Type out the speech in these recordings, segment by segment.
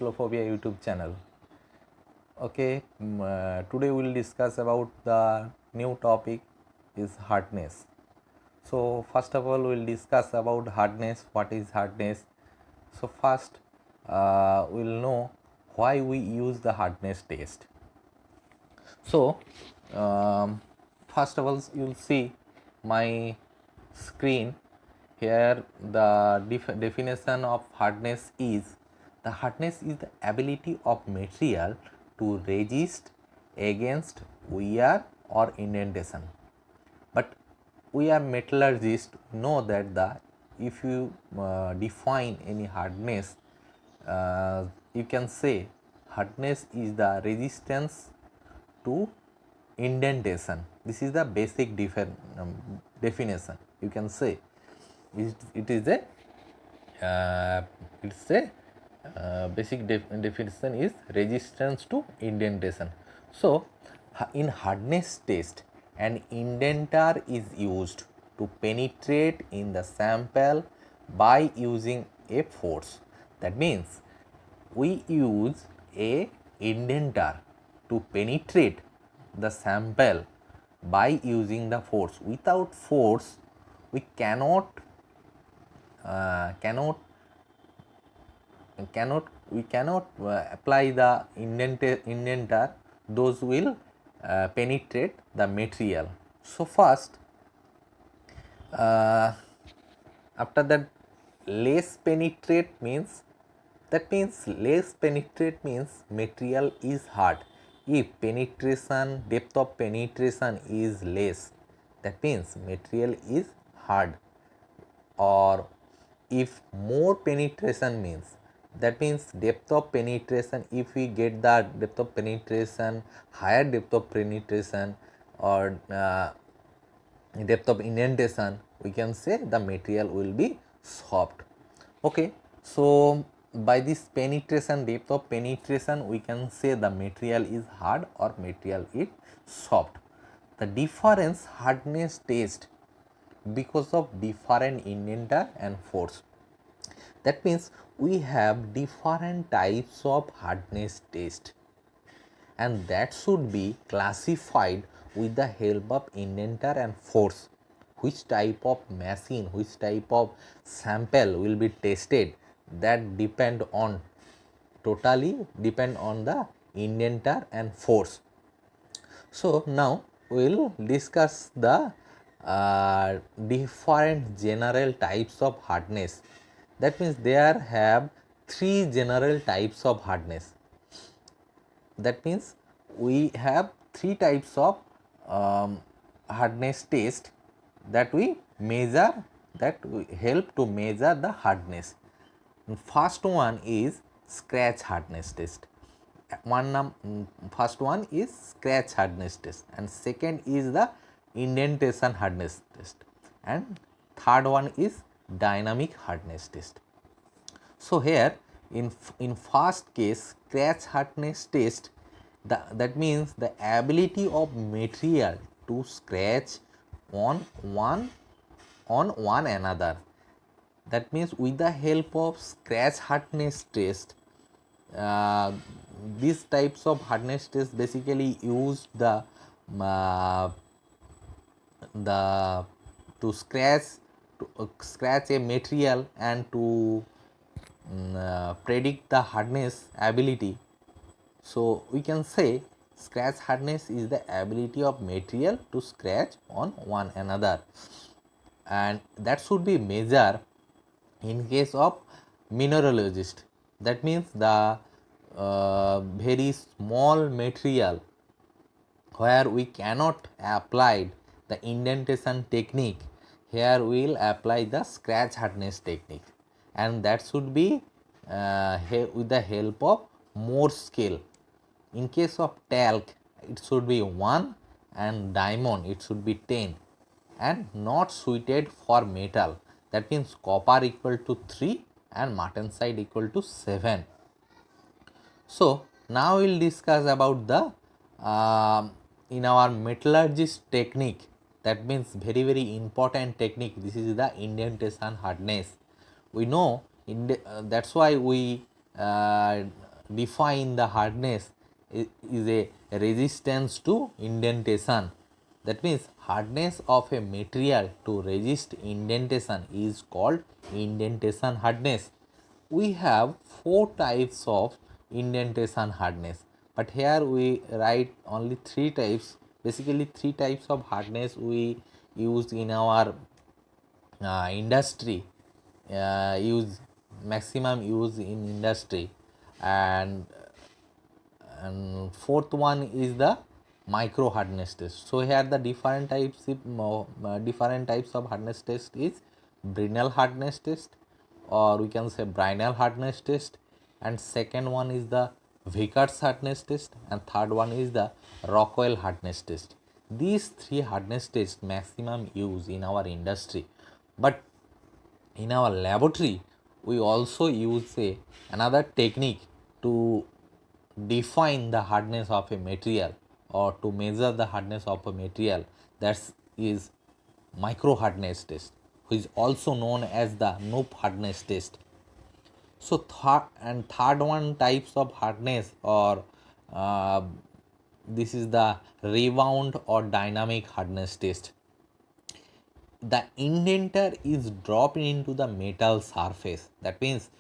Metallophobia YouTube channel. Okay, today we will discuss about the new topic is hardness. So first of all, we will discuss about hardness. What is hardness? So first, we will know why we use the hardness test. So first of all, you will see my screen. Here the definition of hardness is the hardness is the ability of material to resist against wear or indentation. But we are metallurgists know that the if you define any hardness, you can say hardness is the resistance to indentation. This is the basic definition. You can say it is a it's a basic definition is resistance to indentation. So in hardness test, an indenter is used to penetrate in the sample by using a force. That means we use a indenter to penetrate the sample by using the force. Without force we cannot apply the indenter. Those will penetrate the material. So first, after that, less penetrate means less penetrate means material is hard. If penetration depth of penetration is less, that means material is hard. Or if more penetration means, that means depth of penetration, if we get the depth of penetration, higher depth of penetration or depth of indentation, we can say the material will be soft. Okay, so by this penetration, depth of penetration, we can say the material is hard or material is soft. The difference hardness test because of different indenter and force. That means we have different types of hardness test, and that should be classified with the help of indenter and force. Which type of machine, which type of sample will be tested, that totally depend on the indenter and force. So now we will discuss the different general types of hardness. That means there have three general types of hardness. That means we have three types of hardness test that we measure, that we help to measure the hardness. First one is scratch hardness test. First one is scratch hardness test, and second is the indentation hardness test, and third one is dynamic hardness test. So here in first case, scratch hardness test, that means the ability of material to scratch on one another. That means with the help of scratch hardness test, these types of hardness test basically use uh, the to scratch a material and to predict the hardness ability. So we can say scratch hardness is the ability of material to scratch on one another, and that should be measured in case of mineralogist. That means the very small material where we cannot apply the indentation technique, here we will apply the scratch hardness technique, and that should be with the help of Morse scale. In case of talc, it should be 1, and diamond it should be 10, and not suited for metal. That means copper equal to 3 and martensite equal to 7. So now we will discuss about the in our metallurgist technique, that means very important technique. This is the indentation hardness. We know that's why we define the hardness is a resistance to indentation. That means hardness of a material to resist indentation is called indentation hardness. We have four types of indentation hardness, but here we write only three types. Basically, three types of hardness we use in our industry, use maximum use in industry, and fourth one is the micro hardness test. So here the different types of hardness test is Brinell hardness test, or we can say Brinell hardness test, and second one is the Vickers hardness test, and third one is the Rockwell hardness test. These three hardness tests maximum use in our industry, but in our laboratory we also use another technique to define the hardness of a material or to measure the hardness of a material, that is micro hardness test, which is also known as the Knoop hardness test. So third one types of hardness, or uh, this is the rebound or dynamic hardness test. The indenter is dropped into the metal surface. That means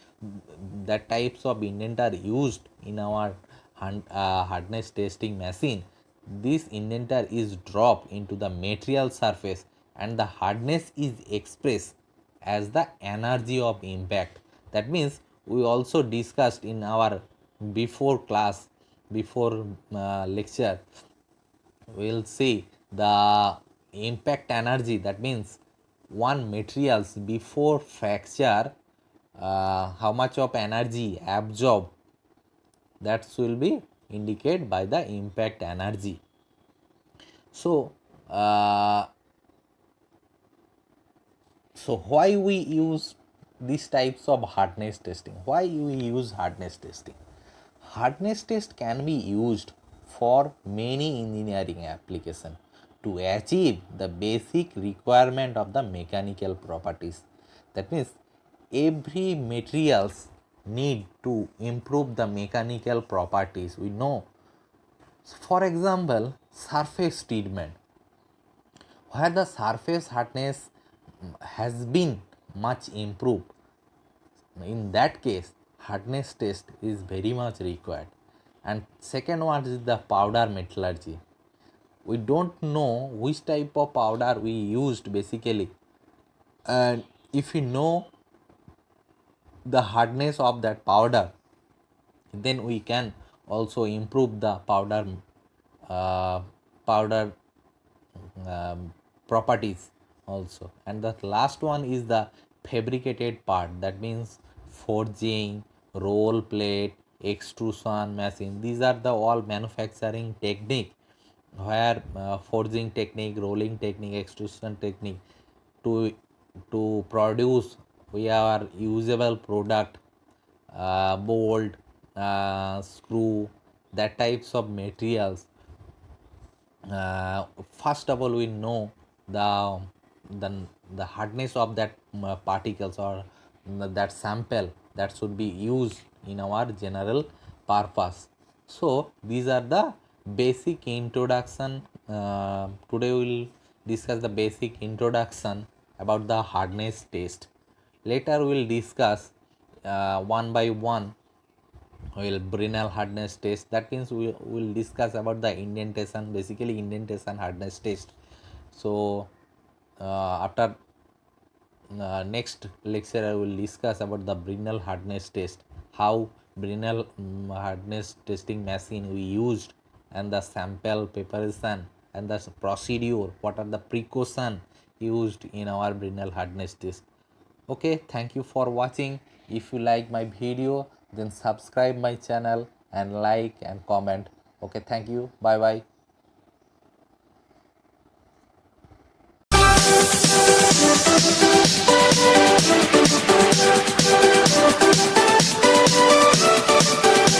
that types of indenter used in our hardness testing machine. This indenter is dropped into the material surface, and the hardness is expressed as the energy of impact. That means we also discussed in our before class, before lecture, we'll see the impact energy. That means one materials before fracture, how much of energy absorbed, that will be indicated by the impact energy. So so why we use these types of hardness testing? Why we use hardness testing? Hardness test can be used for many engineering applications to achieve the basic requirement of the mechanical properties. That means every materials need to improve the mechanical properties. We know, for example, surface treatment, where the surface hardness has been much improved. In that case, hardness test is very much required. And second one is the powder metallurgy. We don't know which type of powder we used basically, and if we know the hardness of that powder, then we can also improve the uh, powder properties also. And the last one is the fabricated part. That means forging, roll plate, extrusion machine. These are the all manufacturing technique, where forging technique, rolling technique, extrusion technique, to produce we are usable product, bolt, screw, that types of materials. First of all, we know the the, the hardness of that particles, or that sample that should be used in our general purpose. So these are the basic introduction. Today we will discuss the basic introduction about the hardness test. Later we will discuss one by one. We will Brinell hardness test. That means we will discuss about the indentation, basically indentation hardness test. So after next lecture I will discuss about the Brinell hardness test, how Brinell hardness testing machine we used, and the sample preparation and the procedure, what are the precaution used in our Brinell hardness test. Okay, thank you for watching. If you like my video, then subscribe my channel and like and comment. Okay, thank you. Bye bye.